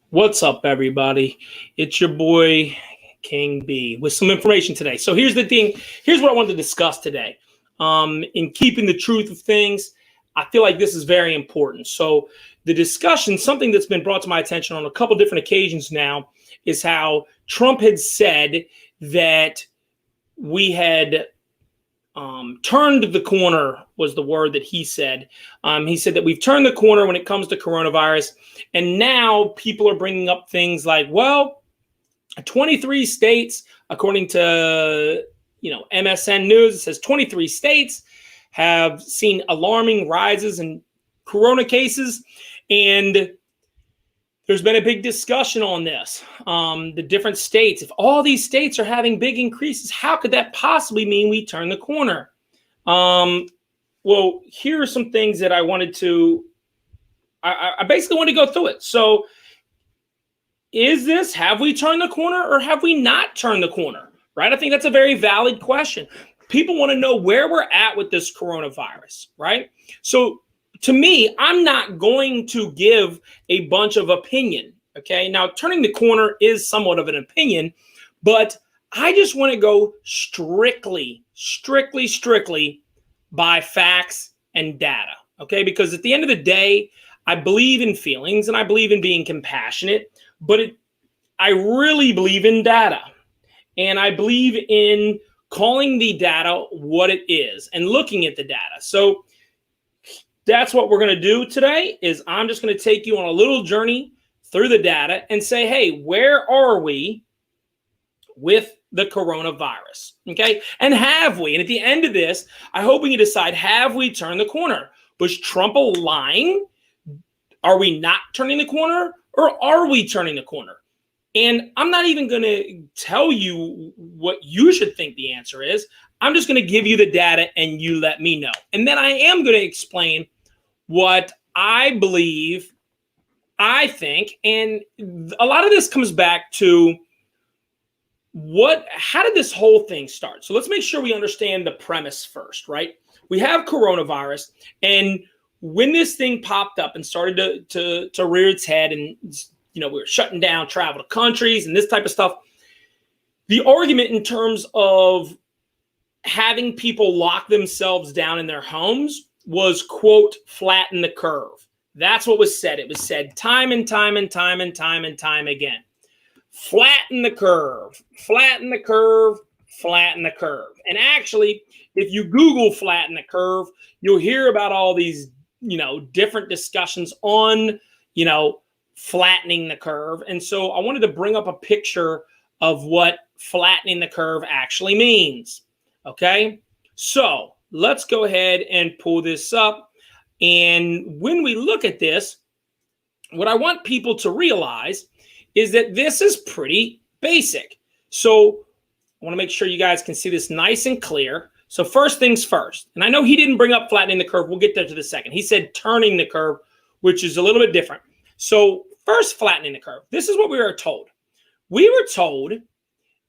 What's up, everybody? It's your boy King B with some information today. So here's the thing. Here's what I wanted to discuss today. In keeping the truth of things, I feel like this is very important. So the discussion, something that's been brought to my attention on a couple different occasions now, is how Trump had said that we had turned the corner, was the word that he said. He said that we've turned the corner when it comes to coronavirus. And now people are bringing up things like, well, 23 states, according to, MSN News, it says 23 states have seen alarming rises in corona cases. And there's been a big discussion on this. The different states, if all these states are having big increases, how could that possibly mean we turn the corner? Well, here are some things that I wanted to, I basically want to go through it. So have we turned the corner or have we not turned the corner, right? I think that's a very valid question. People want to know where we're at with this coronavirus, right? So to me, I'm not going to give a bunch of opinion, okay? Now, turning the corner is somewhat of an opinion, but I just want to go strictly by facts and data, okay? Because at the end of the day, I believe in feelings and I believe in being compassionate, but I really believe in data. And I believe in calling the data what it is and looking at the data. So that's what we're going to do today. Is I'm just going to take you on a little journey through the data and say, hey, where are we with the coronavirus? Okay. And have we? And at the end of this, I hope we can decide, have we turned the corner? Was Trump lying? Are we not turning the corner, or are we turning the corner? And I'm not even going to tell you what you should think the answer is. I'm just going to give you the data and you let me know. And then I am going to explain what I believe, I think, and a lot of this comes back to how did this whole thing start? So let's make sure we understand the premise first, right? We have coronavirus, and when this thing popped up and started to rear its head, and we were shutting down travel to countries and this type of stuff, the argument in terms of having people lock themselves down in their homes was, quote, flatten the curve. That's what was said. It was said time and time again. Flatten the curve, flatten the curve, flatten the curve. And actually, if you Google flatten the curve, you'll hear about all these, different discussions on, flattening the curve. And so I wanted to bring up a picture of what flattening the curve actually means. Okay, so let's go ahead and pull this up. And when we look at this, what I want people to realize is that this is pretty basic. So I want to make sure you guys can see this nice and clear. So first things first, and I know he didn't bring up flattening the curve. We'll get there to the second. He said turning the curve, which is a little bit different. So first, flattening the curve. This is what we were told. We were told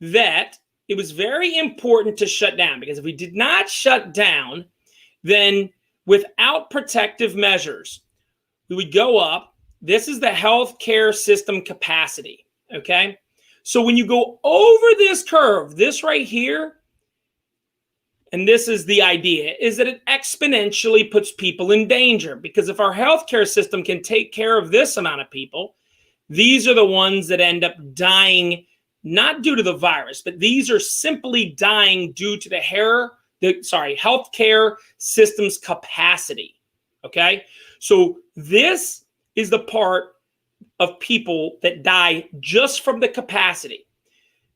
that it was very important to shut down, because if we did not shut down, then without protective measures, we would go up. This is the healthcare system capacity, okay? So when you go over this curve, this right here, and this is the idea, is that it exponentially puts people in danger, because if our healthcare system can take care of this amount of people, these are the ones that end up dying, not due to the virus, but these are simply dying due to the healthcare system's capacity. Okay, so this is the part of people that die just from the capacity.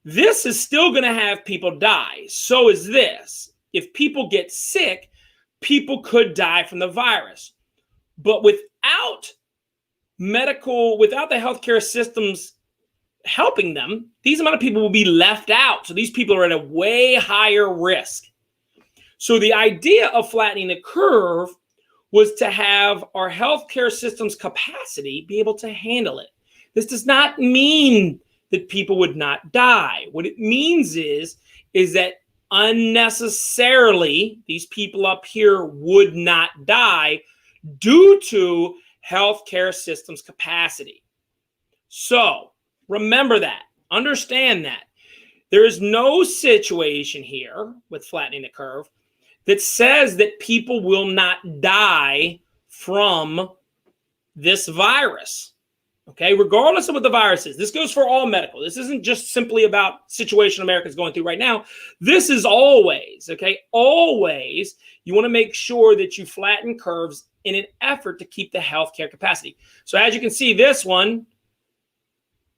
This is still going to have people die. So is this. If people get sick, people could die from the virus. But without the healthcare systems helping them, these amount of people will be left out. So these people are at a way higher risk. So the idea of flattening the curve was to have our healthcare system's capacity be able to handle it. This does not mean that people would not die. What it means is that unnecessarily, these people up here would not die due to healthcare system's capacity. So remember that. Understand that. There is no situation here with flattening the curve that says that people will not die from this virus. Okay, regardless of what the virus is. This goes for all medical. This isn't just simply about situation America is going through right now. This is always, okay, always you want to make sure that you flatten curves in an effort to keep the healthcare capacity. So as you can see, this one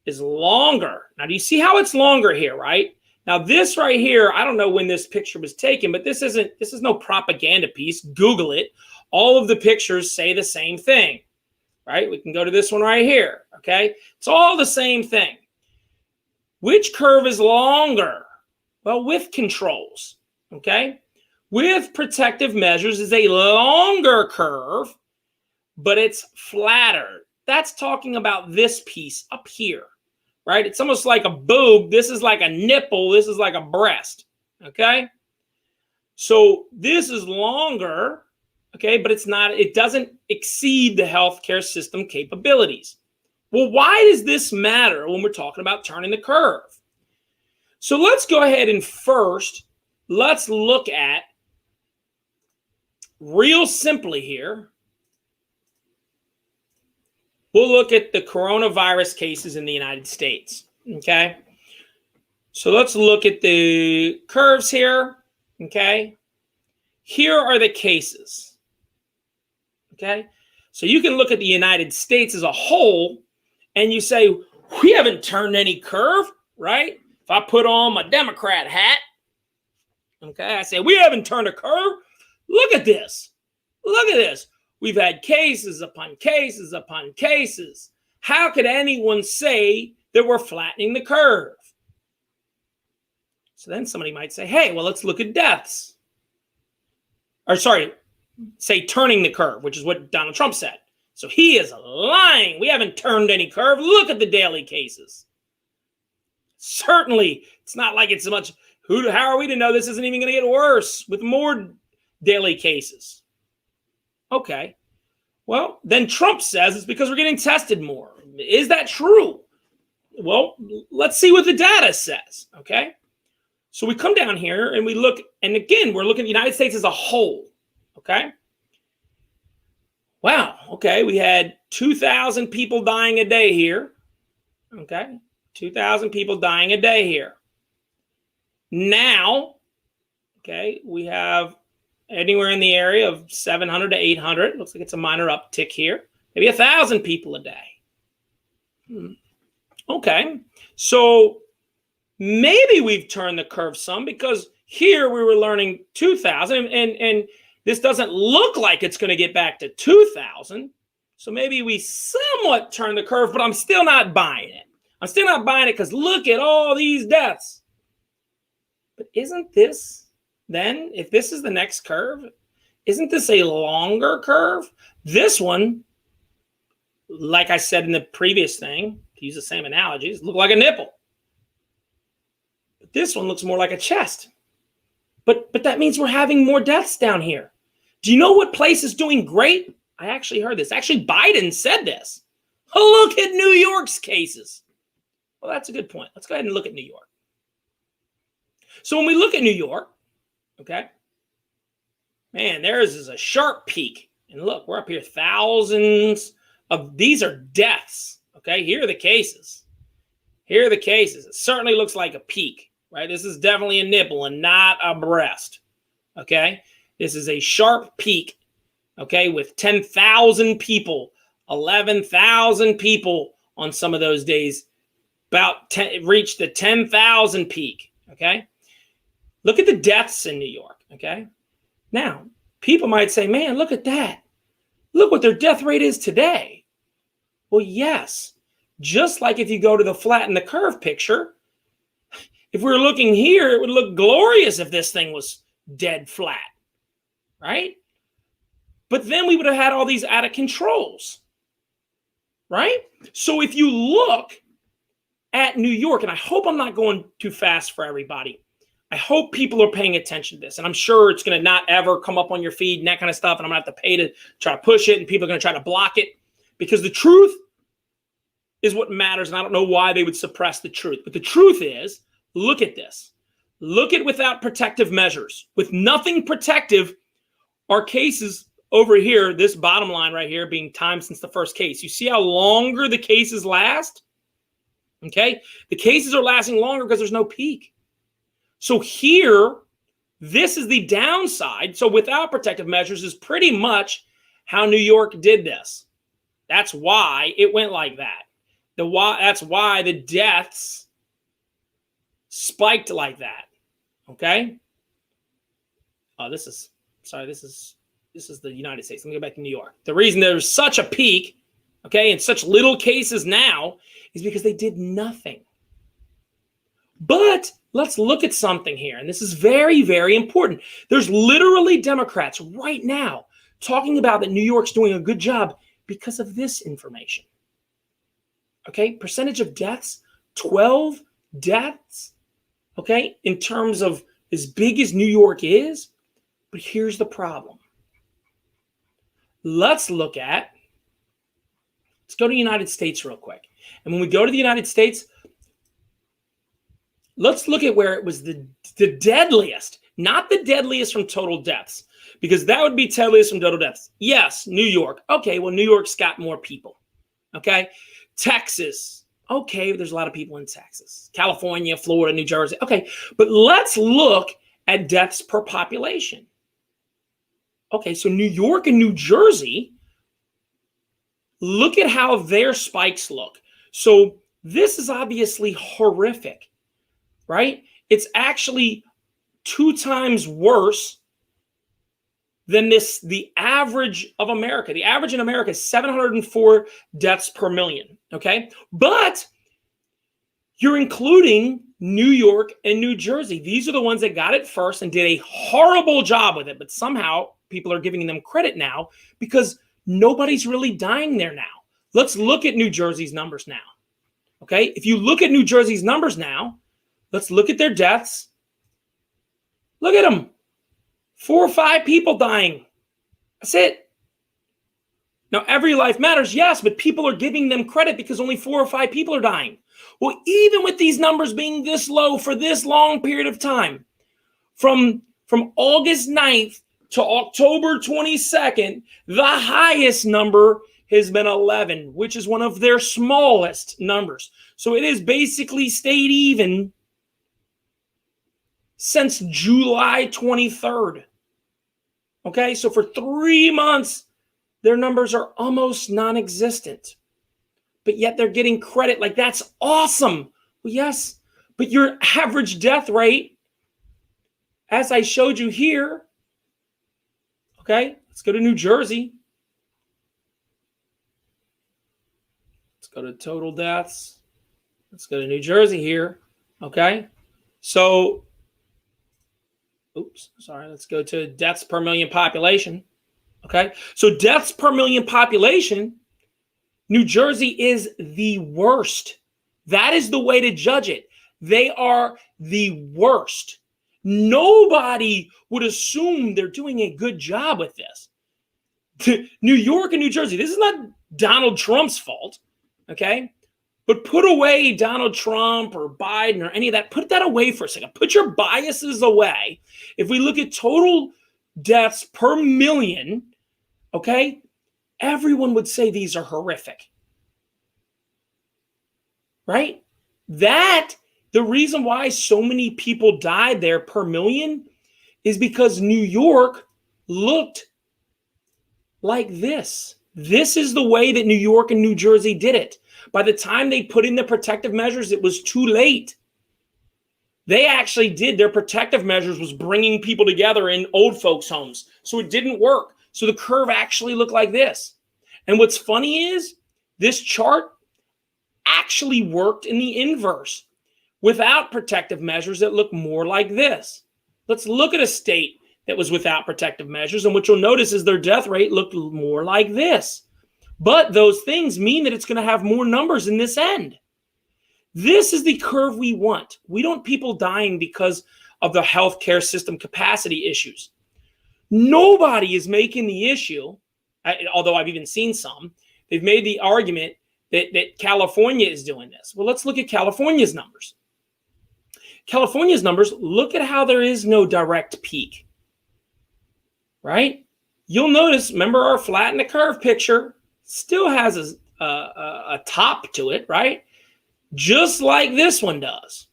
is longer. Now, do you see how it's longer here, right? Now, this right here, I don't know when this picture was taken, but this is no propaganda piece. Google it. All of the pictures say the same thing. Right? We can go to this one right here, okay? It's all the same thing. Which curve is longer? Well, with controls, okay? With protective measures is a longer curve, but it's flatter. That's talking about this piece up here, right? It's almost like a boob. This is like a nipple. This is like a breast, okay? So this is longer. Okay, but it doesn't exceed the healthcare system capabilities. Well, why does this matter when we're talking about turning the curve? So let's go ahead and first, let's look at, real simply here, we'll look at the coronavirus cases in the United States, okay? So let's look at the curves here, okay? Here are the cases. Okay, so you can look at the United States as a whole and you say, we haven't turned any curve, right? If I put on my Democrat hat, okay, I say, we haven't turned a curve. Look at this. Look at this. We've had cases upon cases upon cases. How could anyone say that we're flattening the curve? So then somebody might say, hey, well, let's look at deaths. Or sorry, say turning the curve, which is what Donald Trump said. So he is lying. We haven't turned any curve. Look at the daily cases. Certainly, it's not like it's so much. How are we to know this isn't even going to get worse with more daily cases? Okay. Well, then Trump says it's because we're getting tested more. Is that true? Well, let's see what the data says. Okay. So we come down here and we look, and again, we're looking at the United States as a whole. Okay. Wow. Okay. We had 2,000 people dying a day here. Okay. 2,000 people dying a day here. Now, okay, we have anywhere in the area of 700 to 800. Looks like it's a minor uptick here. Maybe 1,000 people a day. Okay. So maybe we've turned the curve some because here we were learning 2,000 and this doesn't look like it's going to get back to 2,000. So maybe we somewhat turn the curve, but I'm still not buying it. I'm still not buying it because look at all these deaths. But isn't this then, if this is the next curve, isn't this a longer curve? This one, like I said in the previous thing, to use the same analogies, look like a nipple. But this one looks more like a chest. But that means we're having more deaths down here. Do you know what place is doing great? I actually heard this. Actually, Biden said this. Oh, look at New York's cases. Well, that's a good point. Let's go ahead and look at New York. So when we look at New York, okay, man, theirs is a sharp peak. And look, we're up here, thousands of, these are deaths. Okay, here are the cases. Here are the cases. It certainly looks like a peak, right? This is definitely a nipple and not a breast. Okay, this is a sharp peak, okay, with 10,000 people, 11,000 people on some of those days, reached the 10,000 peak, okay? Look at the deaths in New York, okay? Now, people might say, man, look at that. Look what their death rate is today. Well, yes, just like if you go to the flatten the curve picture, if we were looking here, it would look glorious if this thing was dead flat, right? But then we would have had all these out of controls, right? So if you look at New York, and I hope I'm not going too fast for everybody. I hope people are paying attention to this, and I'm sure it's going to not ever come up on your feed and that kind of stuff, and I'm going to have to pay to try to push it, and people are going to try to block it, because the truth is what matters. And I don't know why they would suppress the truth. But the truth is, look at this. Look at without protective measures. With nothing protective, our cases over here, this bottom line right here being time since the first case. You see how longer the cases last? Okay? The cases are lasting longer because there's no peak. So here, this is the downside. So without protective measures is pretty much how New York did this. That's why it went like that. That's why the deaths spiked like that. Okay? Oh, this is the United States. Let me go back to New York. The reason there's such a peak, okay, and such little cases now is because they did nothing. But let's look at something here, and this is very, very important. There's literally Democrats right now talking about that New York's doing a good job because of this information. Okay, percentage of deaths, 12 deaths, okay, in terms of as big as New York is. But here's the problem. Let's go to the United States real quick. And when we go to the United States, let's look at where it was the deadliest, not the deadliest from total deaths, because that would be deadliest from total deaths. Yes, New York. Okay, well, New York's got more people. Okay, Texas. Okay, there's a lot of people in Texas. California, Florida, New Jersey. Okay, but let's look at deaths per population. Okay, so New York and New Jersey, look at how their spikes look. So this is obviously horrific, right? It's actually 2 times worse than the average of America. The average in America is 704 deaths per million, okay? But you're including New York and New Jersey. These are the ones that got it first and did a horrible job with it, but somehow people are giving them credit now because nobody's really dying there now. Let's look at New Jersey's numbers now, okay? If you look at New Jersey's numbers now, let's look at their deaths. Look at them. 4 or 5 people dying. That's it. Now, every life matters, yes, but people are giving them credit because only 4 or 5 people are dying. Well, even with these numbers being this low for this long period of time, from August 9th to October 22nd, the highest number has been 11, which is one of their smallest numbers. So it has basically stayed even since July 23rd. Okay, so for 3 months, their numbers are almost non-existent. But yet they're getting credit like that's awesome. Well, yes, but your average death rate, as I showed you here, okay, let's go to New Jersey. Let's go to total deaths. Let's go to New Jersey here, okay? So, let's go to deaths per million population, okay? So deaths per million population, New Jersey is the worst. That is the way to judge it. They are the worst. Nobody would assume they're doing a good job with this. New York and New Jersey, this is not Donald Trump's fault, okay? But put away Donald Trump or Biden or any of that. Put that away for a second. Put your biases away. If we look at total deaths per million, okay, everyone would say these are horrific. Right? The reason why so many people died there per million is because New York looked like this. This is the way that New York and New Jersey did it. By the time they put in the protective measures, it was too late. They actually did their protective measures was bringing people together in old folks' homes. So it didn't work. So the curve actually looked like this. And what's funny is this chart actually worked in the inverse. Without protective measures, it looked more like this. Let's look at a state that was without protective measures, and what you'll notice is their death rate looked more like this. But those things mean that it's going to have more numbers in this end. This is the curve we want. We don't want people dying because of the healthcare system capacity issues. Nobody is making the issue, although I've even seen some, they've made the argument that California is doing this. Well, let's look at California's numbers. California's numbers, look at how there is no direct peak, right? You'll notice, remember our flatten the curve picture still has a top to it, right? Just like this one does,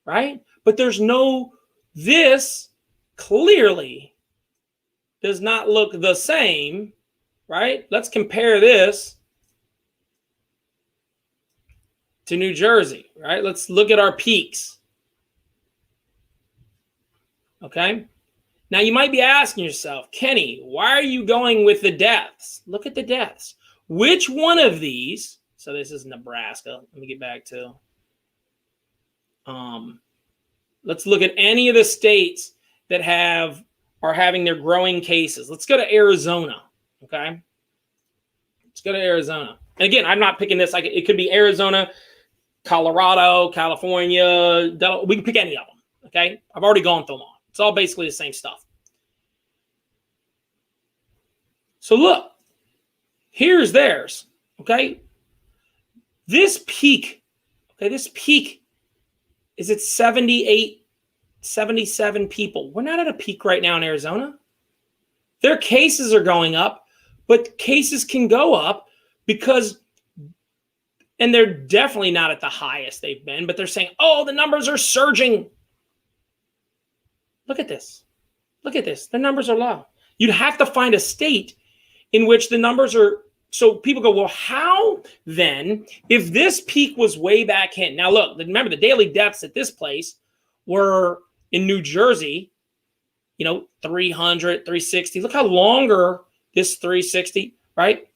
right? But there's no, this clearly does not look the same, right? Let's compare this to New Jersey, right? Let's look at our peaks. Okay. Now you might be asking yourself, Kenny, why are you going with the deaths? Look at the deaths. Which one of these, so this is Nebraska. Let me get back to, let's look at any of the states that are having their growing cases. Let's go to Arizona. Okay. Let's go to Arizona. And again, I'm not picking this. It could be Arizona, Colorado, California. We can pick any of them. Okay. I've already gone through them all. It's all basically the same stuff. So look, here's theirs. Okay. This peak is at 78, 77 people. We're not at a peak right now in Arizona. Their cases are going up, but cases can go up because, and they're definitely not at the highest they've been, but they're saying, oh, the numbers are surging. Look at this. Look at this. The numbers are low. You'd have to find a state in which the numbers are, so people go, well, how then, if this peak was way back in? Now, look, remember the daily deaths at this place were in New Jersey, 300, 360. Look how longer this 360, right?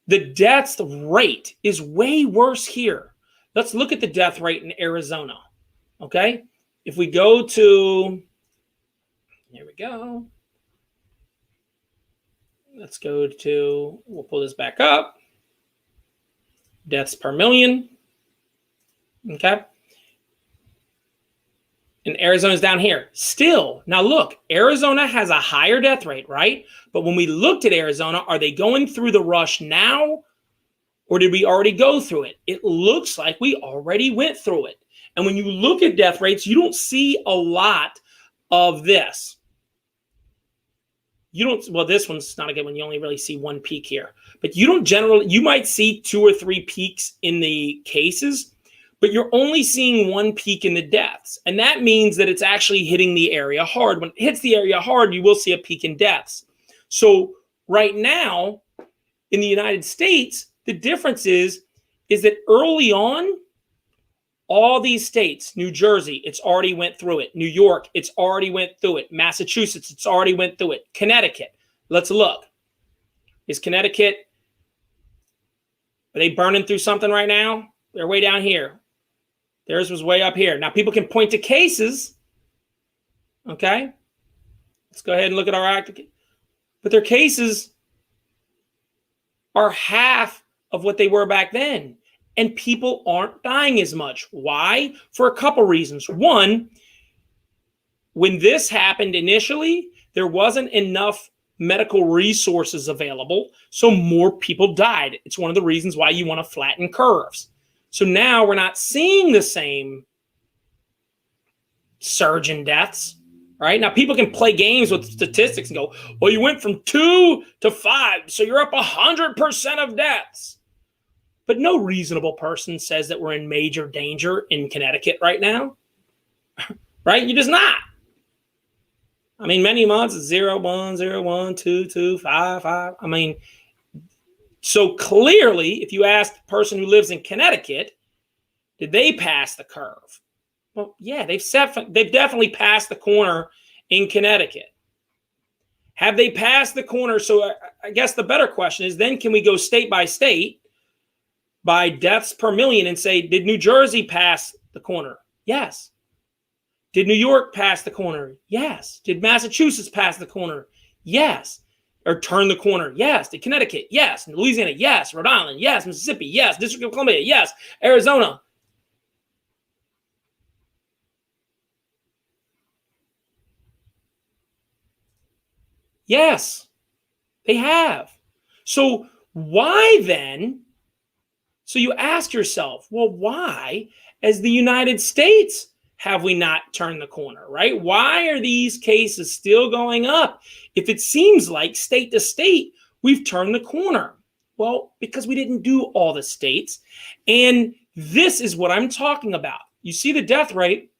The death rate is way worse here. Let's look at the death rate in Arizona, okay? If we go to, here we go. Let's go to, we'll pull this back up. Deaths per million, okay? And Arizona's down here. Still, now look, Arizona has a higher death rate, right? But when we looked at Arizona, are they going through the rush now? Or did we already go through it? It looks like we already went through it. And when you look at death rates, you don't see a lot of this. Well, this one's not a good one. You only really see one peak here. But you don't generally, you might see 2 or 3 peaks in the cases, but you're only seeing one peak in the deaths. And that means that it's actually hitting the area hard. When it hits the area hard, you will see a peak in deaths. So right now in the United States, the difference is that early on, all these states, New Jersey, it's already went through it. New York, it's already went through it. Massachusetts, it's already went through it. Connecticut, let's look. Is Connecticut, are they burning through something right now? They're way down here. Theirs was way up here. Now, people can point to cases. Okay. Let's go ahead and look at our active. But their cases are half of what they were back then. And people aren't dying as much. Why? For a couple reasons. One, when this happened initially, there wasn't enough medical resources available, so more people died. It's one of the reasons why you want to flatten curves. So now we're not seeing the same surge in deaths, right? Now people can play games with statistics and go, well, you went from 2 to 5, so you're up 100% of deaths. But no reasonable person says that we're in major danger in Connecticut right now, right? You're just not. I mean, many months, 0, 1, 0, 1, 2, 2, 5, 5. I mean, so clearly, if you ask the person who lives in Connecticut, did they pass the curve? Well, yeah, they've definitely passed the corner in Connecticut. Have they passed the corner? So I guess the better question is then can we go state by state by deaths per million and say, did New Jersey pass the corner? Yes. Did New York pass the corner? Yes. Did Massachusetts pass the corner? Yes. Or turn the corner? Yes. Did Connecticut? Yes. Louisiana? Yes. Rhode Island? Yes. Mississippi? Yes. District of Columbia? Yes. Arizona? Yes. They have. So why then So you ask yourself, well, why, as the United States, have we not turned the corner, right? Why are these cases still going up if it seems like state to state we've turned the corner? Well, because we didn't do all the states. And this is what I'm talking about. You see the death rate?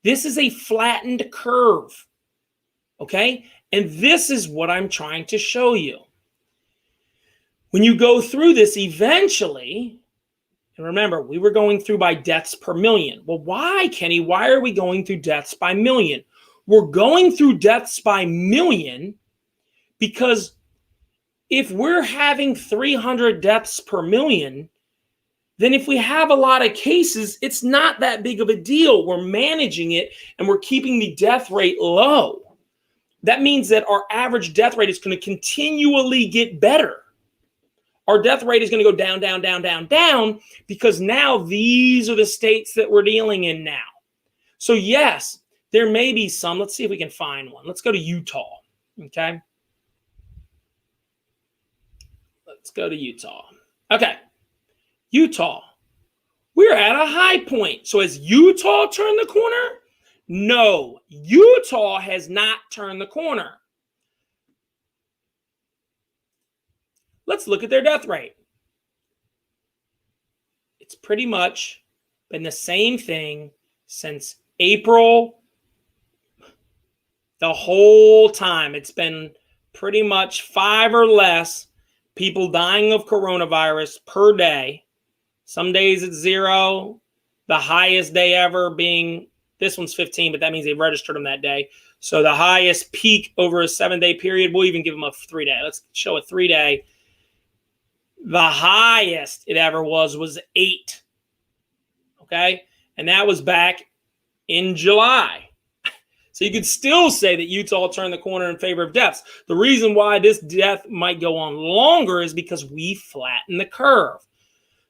This is a flattened curve, okay? And this is what I'm trying to show you. When you go through this eventually, and remember, we were going through by deaths per million. Well, why, Kenny? Why are we going through deaths by million? We're going through deaths by million because if we're having 300 deaths per million, then if we have a lot of cases, it's not that big of a deal. We're managing it and we're keeping the death rate low. That means that our average death rate is going to continually get better. Our death rate is going to go down, down, down, down, down, because now these are the states that we're dealing in now. So yes, there may be some. Let's see if we can find one. Let's go to Utah, okay? Let's go to Utah. Okay, Utah. We're at a high point. So has Utah turned the corner? No, Utah has not turned the corner. Let's look at their death rate. It's pretty much been the same thing since April. The whole time it's been pretty much 5 or less people dying of coronavirus per day. Some days it's 0. The highest day ever being, this one's 15, but that means they registered them that day. So the highest peak over a 7-day period, we'll even give them a 3-day. Let's show a 3-day. The highest it ever was 8. Okay? And that was back in July. So you could still say that Utah turned the corner in favor of deaths. The reason why this death might go on longer is because we flatten the curve.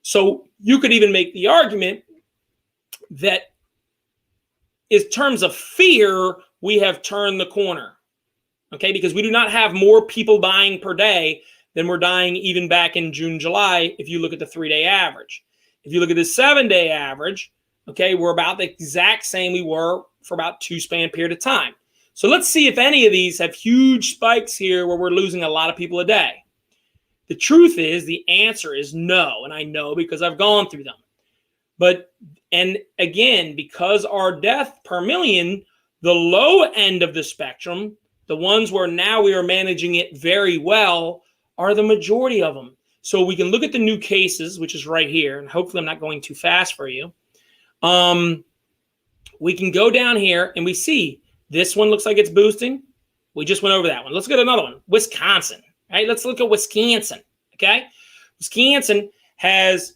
So you could even make the argument that in terms of fear, we have turned the corner. Okay? Because we do not have more people dying per day than we're dying even back in June, July, if you look at the 3-day average. If you look at the 7-day average, okay, we're about the exact same we were for about 2-span period of time. So let's see if any of these have huge spikes here where we're losing a lot of people a day. The truth is, the answer is no, and I know because I've gone through them. But, and again, because our death per million, the low end of the spectrum, the ones where now we are managing it very well, are the majority of them. So we can look at the new cases, which is right here, and hopefully I'm not going too fast for you. We can go down here and we see this one looks like it's boosting. We just went over that one. Let's get another one. Wisconsin, right? Let's look at Wisconsin, okay? Wisconsin has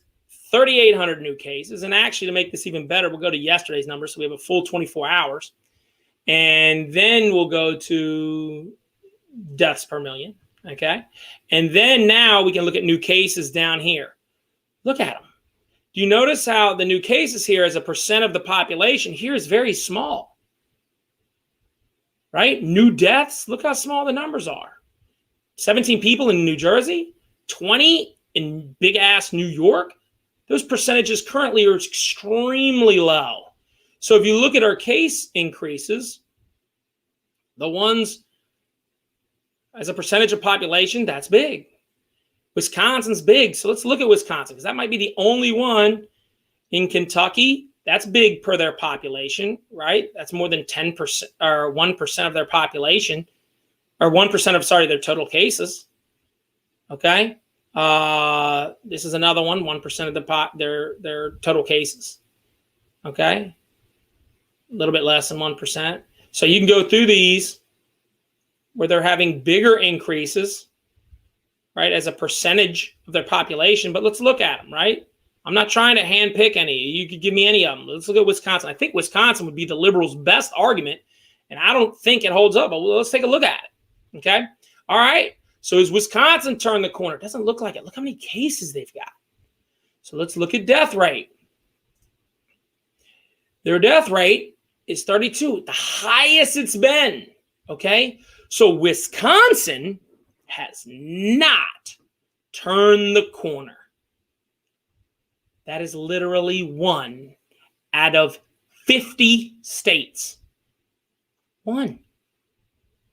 3,800 new cases. And actually, to make this even better, we'll go to yesterday's numbers. So we have a full 24 hours. And then we'll go to deaths per million. Okay. And then now we can look at new cases down here. Look at them. Do you notice how the new cases here as a percent of the population here is very small? Right? New deaths. Look how small the numbers are. 17 people in New Jersey, 20 in big ass New York. Those percentages currently are extremely low. So if you look at our case increases, the ones as a percentage of population, that's big. Wisconsin's big. So let's look at Wisconsin because that might be the only one in Kentucky. That's big per their population, right? That's more than 10% or 1% of their population, or 1% of, sorry, their total cases. Okay. This is another one, 1% of their total cases. Okay. A little bit less than 1%. So you can go through these where they're having bigger increases, right, as a percentage of their population. But let's look at them, right? I'm not trying to handpick any. You could give me any of them. Let's look at Wisconsin. I think Wisconsin would be the liberals' best argument, and I don't think it holds up, but let's take a look at it, okay? All right, so as Wisconsin turned the corner, it doesn't look like it. Look how many cases they've got. So let's look at death rate. Their death rate is 32, the highest it's been, okay? So Wisconsin has not turned the corner. That is literally 1 out of 50 states. 1.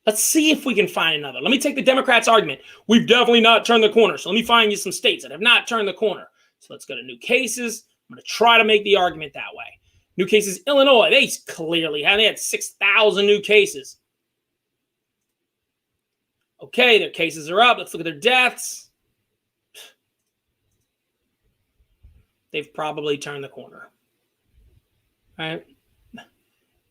Let's see if we can find another. Let me take the Democrats' argument. We've definitely not turned the corner. So let me find you some states that have not turned the corner. So let's go to new cases. I'm going to try to make the argument that way. New cases, Illinois, they clearly have. They had 6,000 new cases. Okay, their cases are up. Let's look at their deaths. They've probably turned the corner. All right.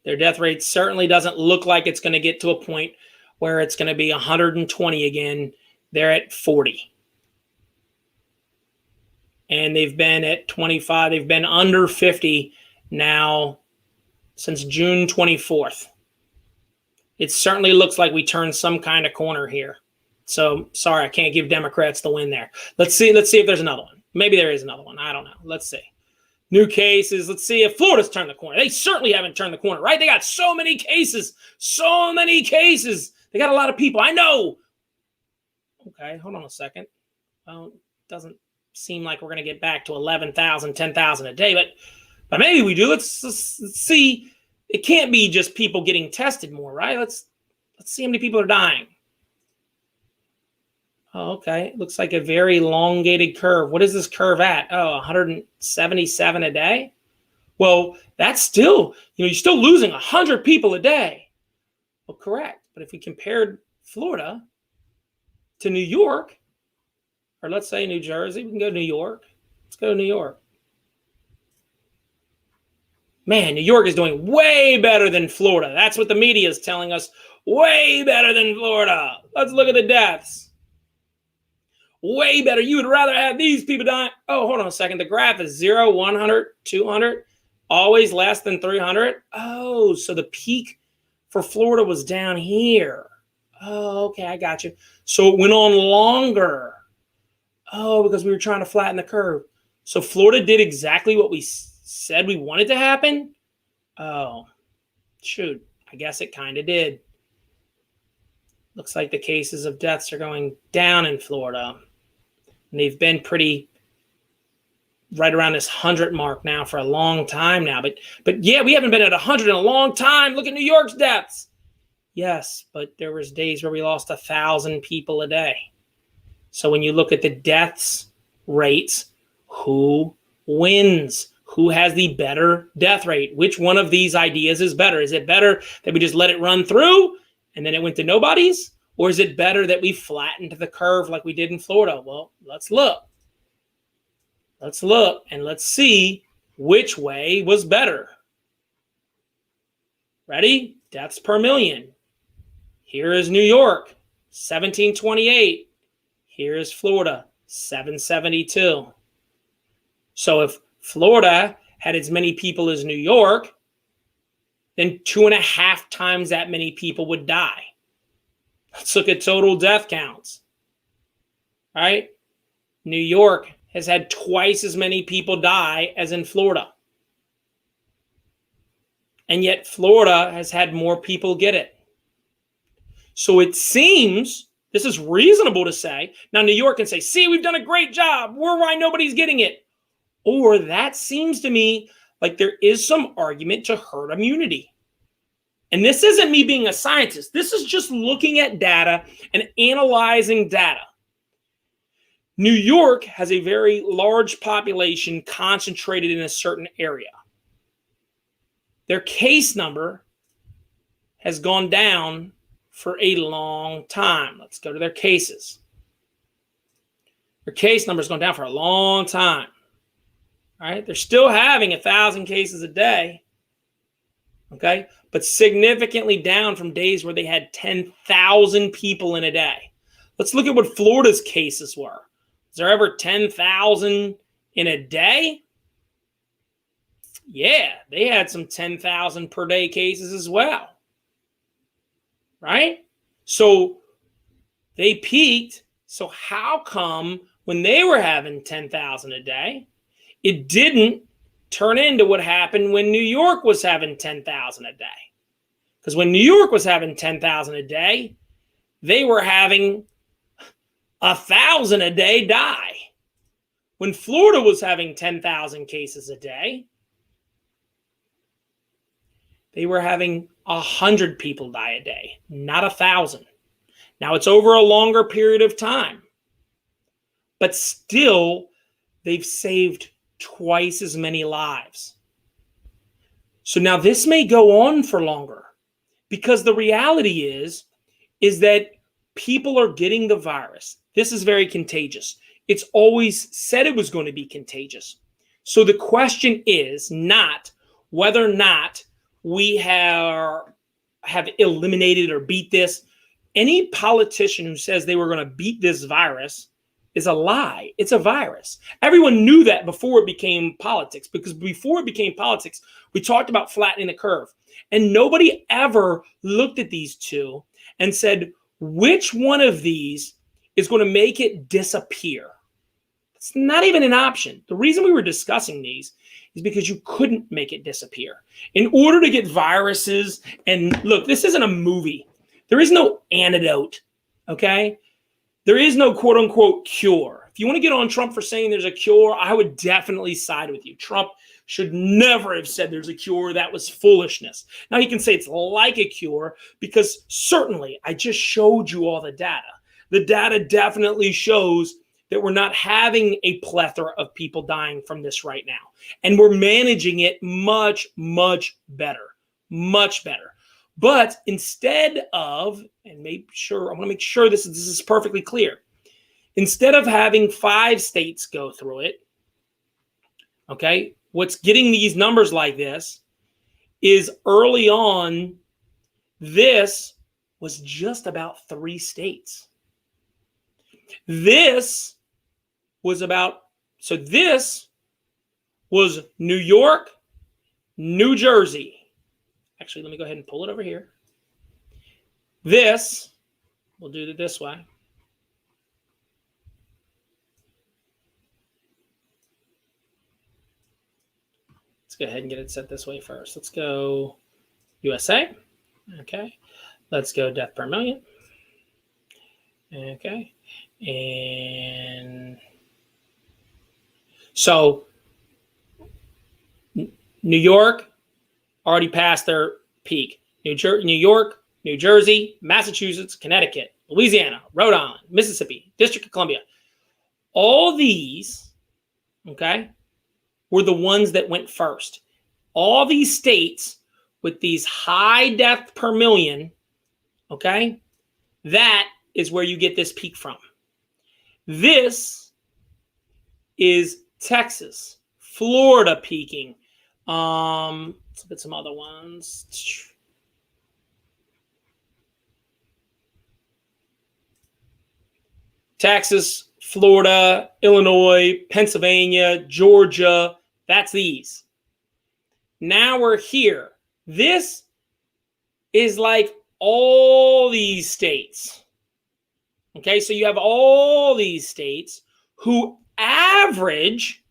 Their death rate certainly doesn't look like it's going to get to a point where it's going to be 120 again. They're at 40. And they've been at 25. They've been under 50 now since June 24th. It certainly looks like we turned some kind of corner here. So, sorry, I can't give Democrats the win there. Let's see if there's another one. Maybe there is another one. I don't know. Let's see. New cases. Let's see if Florida's turned the corner. They certainly haven't turned the corner, right? They got so many cases. So many cases. They got a lot of people. I know. Okay, hold on a second. Well, it doesn't seem like we're going to get back to 11,000, 10,000 a day, but maybe we do. Let's see. It can't be just people getting tested more, right? Let's see how many people are dying. Oh, okay. It looks like a very elongated curve. What is this curve at? Oh, 177 a day? Well, that's still, you're still losing 100 people a day. Well, correct. But if we compared Florida to New York, or let's say New Jersey, we can go to New York. Let's go to New York. Man, New York is doing way better than Florida. That's what the media is telling us. Way better than Florida. Let's look at the deaths. Way better. You would rather have these people dying. Oh, hold on a second. The graph is 0, 100, 200, always less than 300. Oh, so the peak for Florida was down here. Oh, okay, I got you. So it went on longer. Oh, because we were trying to flatten the curve. So Florida did exactly what we said we wanted to happen? Oh, shoot. I guess it kind of did. Looks like the cases of deaths are going down in Florida. And they've been pretty right around this 100 mark now for a long time now. But yeah, we haven't been at 100 in a long time. Look at New York's deaths. Yes, but there was days where we lost 1,000 people a day. So when you look at the deaths rates, who wins? Who has the better death rate? Which one of these ideas is better? Is it better that we just let it run through and then it went to nobody's? Or is it better that we flattened the curve like we did in Florida? Well, let's look. Let's look and let's see which way was better. Ready? Deaths per million. Here is New York, 1728. Here is Florida, 772. So if Florida had as many people as New York, then 2.5 times that many people would die. Let's look at total death counts. All right? New York has had twice as many people die as in Florida. And yet Florida has had more people get it. So it seems, this is reasonable to say, now New York can say, see, we've done a great job. We're why nobody's getting it. Or that seems to me like there is some argument to herd immunity. And this isn't me being a scientist. This is just looking at data and analyzing data. New York has a very large population concentrated in a certain area. Their case number has gone down for a long time. Let's go to their cases. Their case number has gone down for a long time. All right, they're still having 1,000 cases a day. Okay, but significantly down from days where they had 10,000 people in a day. Let's look at what Florida's cases were. Was there ever 10,000 in a day? Yeah, they had some 10,000 per day cases as well. Right? So they peaked. So how come when they were having 10,000 a day, it didn't turn into what happened when New York was having 10,000 a day? Because when New York was having 10,000 a day, they were having 1,000 a day die. When Florida was having 10,000 cases a day, they were having 100 people die a day, not 1,000. Now it's over a longer period of time, but still they've saved twice as many lives. So now this may go on for longer, because the reality is that people are getting the virus. This is very contagious. It's always said it was going to be contagious. So the question is not whether or not we have eliminated or beat this. Any politician who says they were going to beat this virus is a lie. It's a virus. Everyone knew that before it became politics, because before it became politics, we talked about flattening the curve. And nobody ever looked at these two and said, which one of these is going to make it disappear? It's not even an option. The reason we were discussing these is because you couldn't make it disappear. In order to get viruses, and look, this isn't a movie. There is no antidote, okay? There is no quote unquote cure. If you want to get on Trump for saying there's a cure, I would definitely side with you. Trump should never have said there's a cure. That was foolishness. Now he can say it's like a cure, because certainly I just showed you all the data. The data definitely shows that we're not having a plethora of people dying from this right now. And we're managing it much, much better. Much better. But instead of, and I want to make sure this is perfectly clear. Instead of having 5 states go through it, okay, what's getting these numbers like this is early on, this was just about 3 states. This was New York, New Jersey. Actually, let me go ahead and pull it over here. We'll do it this way. Let's go ahead and get it set this way first. Let's go USA. Okay. Let's go death per million. Okay. And so New York already passed their peak. New York, New Jersey, Massachusetts, Connecticut, Louisiana, Rhode Island, Mississippi, District of Columbia. All these, okay, were the ones that went first. All these states with these high death per million, okay, that is where you get this peak from. This is Texas, Florida peaking. Let's look at some other ones. Texas, Florida, Illinois, Pennsylvania, Georgia. That's these. Now we're here. This is like all these states. Okay, so you have all these states who average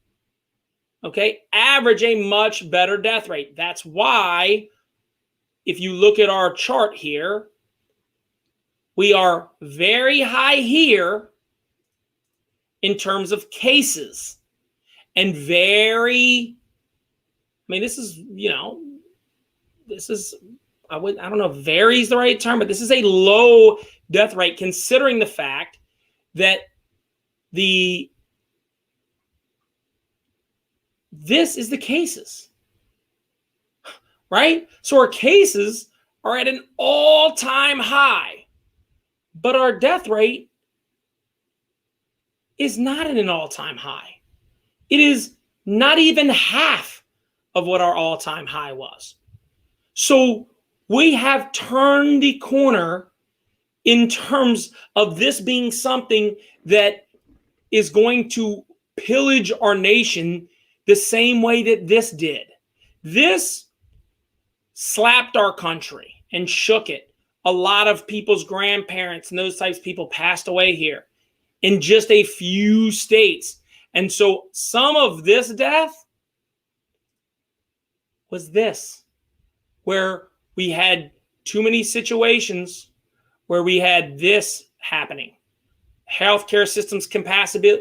a much better death rate. That's why, if you look at our chart here, we are very high here in terms of cases, and very, this is, I don't know if very is the right term, but this is a low death rate considering the fact that this is the cases, right? So our cases are at an all-time high, but our death rate is not at an all-time high. It is not even half of what our all-time high was. So we have turned the corner in terms of this being something that is going to pillage our nation the same way that this did. This slapped our country and shook it. A lot of people's grandparents and those types of people passed away here in just a few states. And so some of this death was this, where we had too many situations where we had this happening. healthcare systems capacities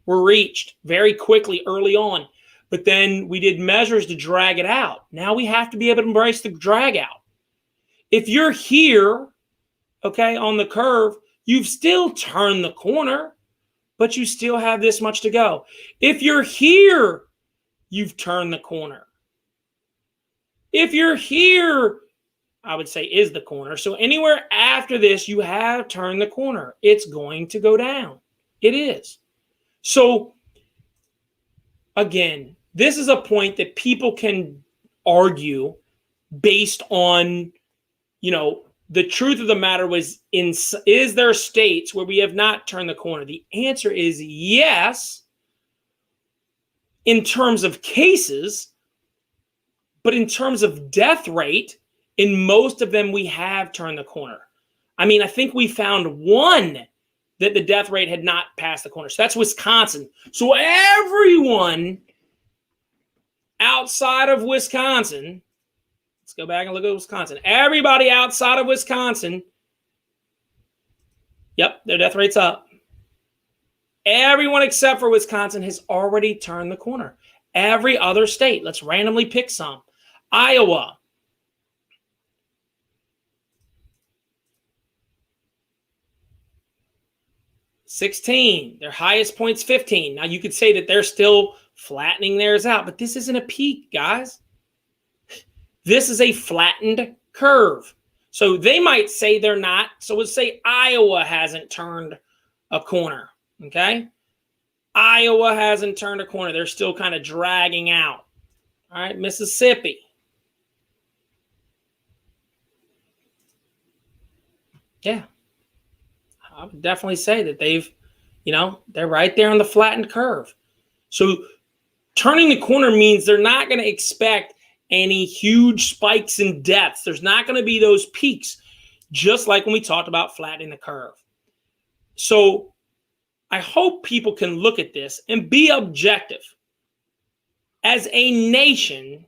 were reached very quickly early on. But then we did measures to drag it out. Now we have to be able to embrace the drag out. If you're here, okay, on the curve, you've still turned the corner, but you still have this much to go. If you're here, you've turned the corner. If you're here, I would say is the corner. So anywhere after this, you have turned the corner. It's going to go down. It is. So again, this is a point that people can argue based on, the truth of the matter is there states where we have not turned the corner? The answer is yes, in terms of cases, but in terms of death rate, in most of them, we have turned the corner. I mean, I think we found one that the death rate had not passed the corner. So that's Wisconsin. So everyone outside of Wisconsin, let's go back and look at Wisconsin. Everybody outside of Wisconsin, yep, their death rate's up. Everyone except for Wisconsin has already turned the corner. Every other state, let's randomly pick some. Iowa. $16. Their highest point's 15. Now you could say that they're still flattening theirs out, but this isn't a peak, guys. This is a flattened curve. So they might say they're not. So let's say Iowa hasn't turned a corner, okay? Iowa hasn't turned a corner. They're still kind of dragging out. All right, Mississippi. Yeah. I would definitely say that they're right there on the flattened curve. So turning the corner means they're not going to expect any huge spikes in deaths. There's not going to be those peaks, just like when we talked about flattening the curve. So I hope people can look at this and be objective. As a nation,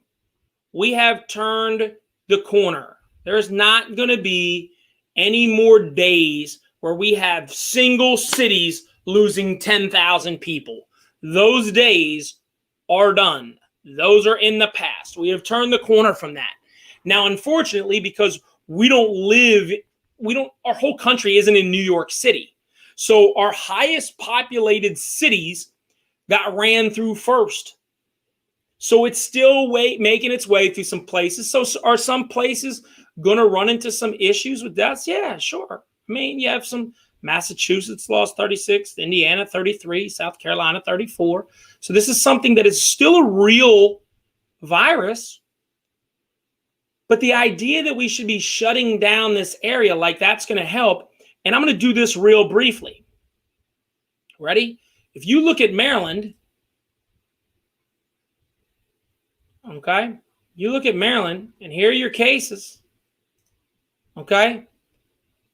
we have turned the corner. There's not going to be any more days where we have single cities losing 10,000 people. Those days are done. Those are in the past. We have turned the corner from that. Now, unfortunately, because our whole country isn't in New York City. So our highest populated cities got ran through first. So it's still making its way through some places. So are some places going to run into some issues with deaths? Yeah, sure. I mean, you have some Massachusetts lost 36, Indiana 33, South Carolina 34. So this is something that is still a real virus. But the idea that we should be shutting down this area like that's going to help, and I'm going to do this real briefly. Ready? If you look at Maryland, okay, you look at Maryland, and here are your cases, okay?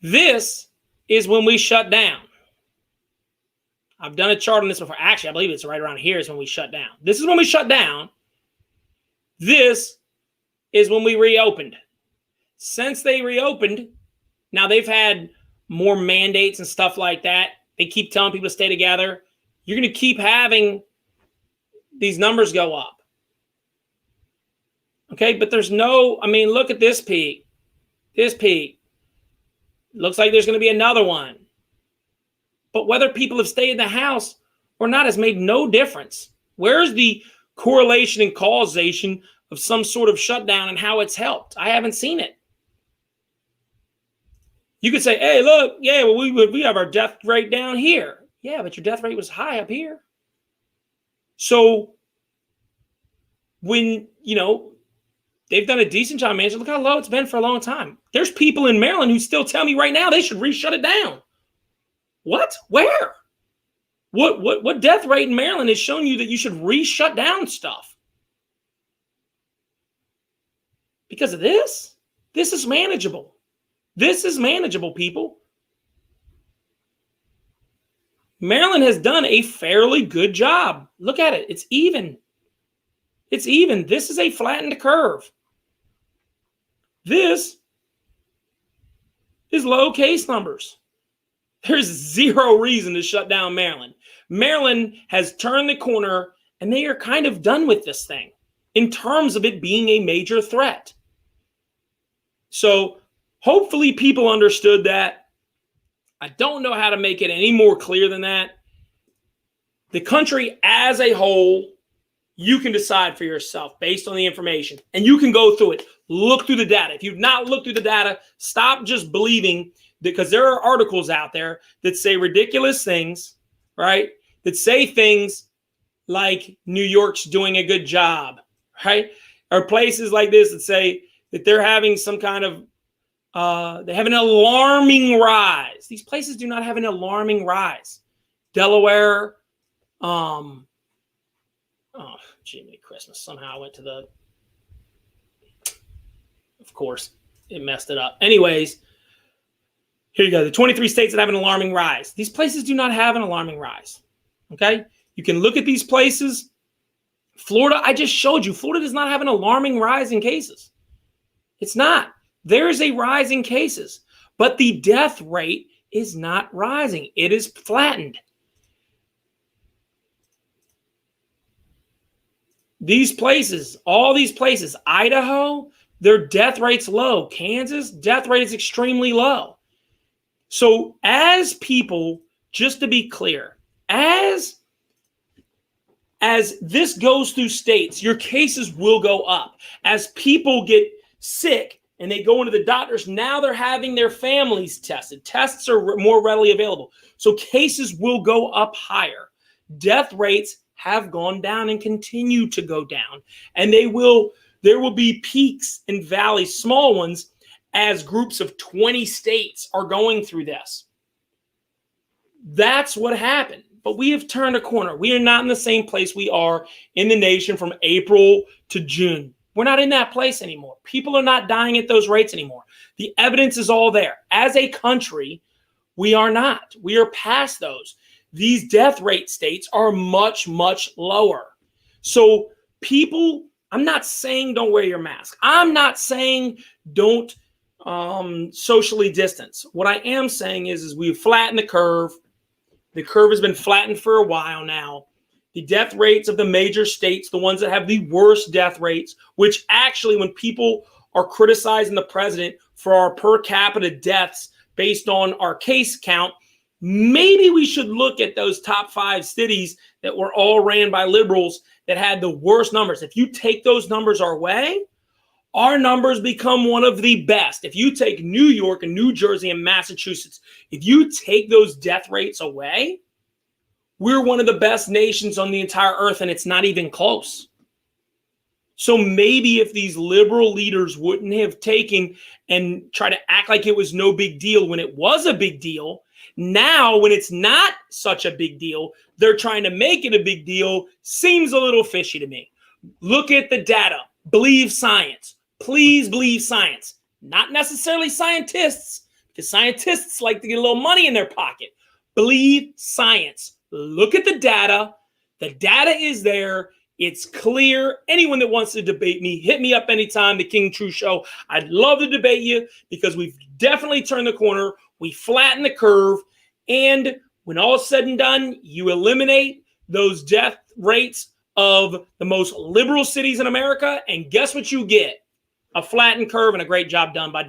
This is when we shut down. I've done a chart on this before. Actually, I believe it's right around here is when we shut down. This is when we shut down. This is when we reopened. Since they reopened, now they've had more mandates and stuff like that. They keep telling people to stay together. You're going to keep having these numbers go up. Okay, but there's look at this peak. This peak. Looks like there's going to be another one. But whether people have stayed in the house or not has made no difference. Where's the correlation and causation of some sort of shutdown and how it's helped? I haven't seen it. You could say, hey, look, yeah, well, we have our death rate down here. Yeah, but your death rate was high up here. So when, they've done a decent job managing, look how low it's been for a long time. There's people in Maryland who still tell me right now they should re-shut it down. What? Where? What death rate in Maryland is showing you that you should re-shut down stuff? Because of this? This is manageable. This is manageable, people. Maryland has done a fairly good job. Look at it. It's even. It's even. This is a flattened curve. This is low case numbers. There's zero reason to shut down Maryland. Maryland has turned the corner, and they are kind of done with this thing in terms of it being a major threat. So hopefully people understood that. I don't know how to make it any more clear than that. The country as a whole, you can decide for yourself based on the information, and you can go through it. Look through the data. If you've not looked through the data, stop just believing, because there are articles out there that say ridiculous things, right? That say things like New York's doing a good job, right? Or places like this that say that they're having some kind of, they have an alarming rise. These places do not have an alarming rise. Delaware, oh, Jiminy Christmas. Somehow I went to the, of course, it messed it up. Anyways, here you go. The 23 states that have an alarming rise. These places do not have an alarming rise. Okay? You can look at these places. Florida, I just showed you. Florida does not have an alarming rise in cases. It's not. There is a rise in cases, but the death rate is not rising. It is flattened. These places, all these places, Idaho, their death rate's low. Kansas, death rate is extremely low. So as people, just to be clear, as this goes through states, your cases will go up. As people get sick and they go into the doctors, now they're having their families tested. Tests are more readily available. So cases will go up higher. Death rates have gone down and continue to go down. And there will be peaks and valleys, small ones, as groups of 20 states are going through this. That's what happened. But we have turned a corner. We are not in the same place we are in the nation from April to June. We're not in that place anymore. People are not dying at those rates anymore. The evidence is all there. As a country, we are not. We are past those. These death rate states are much, much lower. So people, I'm not saying don't wear your mask. I'm not saying don't socially distance. What I am saying is we've flattened the curve. The curve has been flattened for a while now. The death rates of the major states, the ones that have the worst death rates, which actually when people are criticizing the president for our per capita deaths based on our case count, maybe we should look at those top 5 cities that were all ran by liberals that had the worst numbers. If you take those numbers our way, our numbers become one of the best. If you take New York and New Jersey and Massachusetts, if you take those death rates away, we're one of the best nations on the entire earth, and it's not even close. So maybe if these liberal leaders wouldn't have taken and try to act like it was no big deal when it was a big deal, now when it's not such a big deal, they're trying to make it a big deal. Seems a little fishy to me. Look at the data. Believe science. Please believe science. Not necessarily scientists, because scientists like to get a little money in their pocket. Believe science. Look at the data. The data is there. It's clear. Anyone that wants to debate me, hit me up anytime, The King True Show. I'd love to debate you because we've definitely turned the corner. We flatten the curve. And when all is said and done, you eliminate those death rates of the most liberal cities in America. And guess what you get? A flattened curve and a great job done by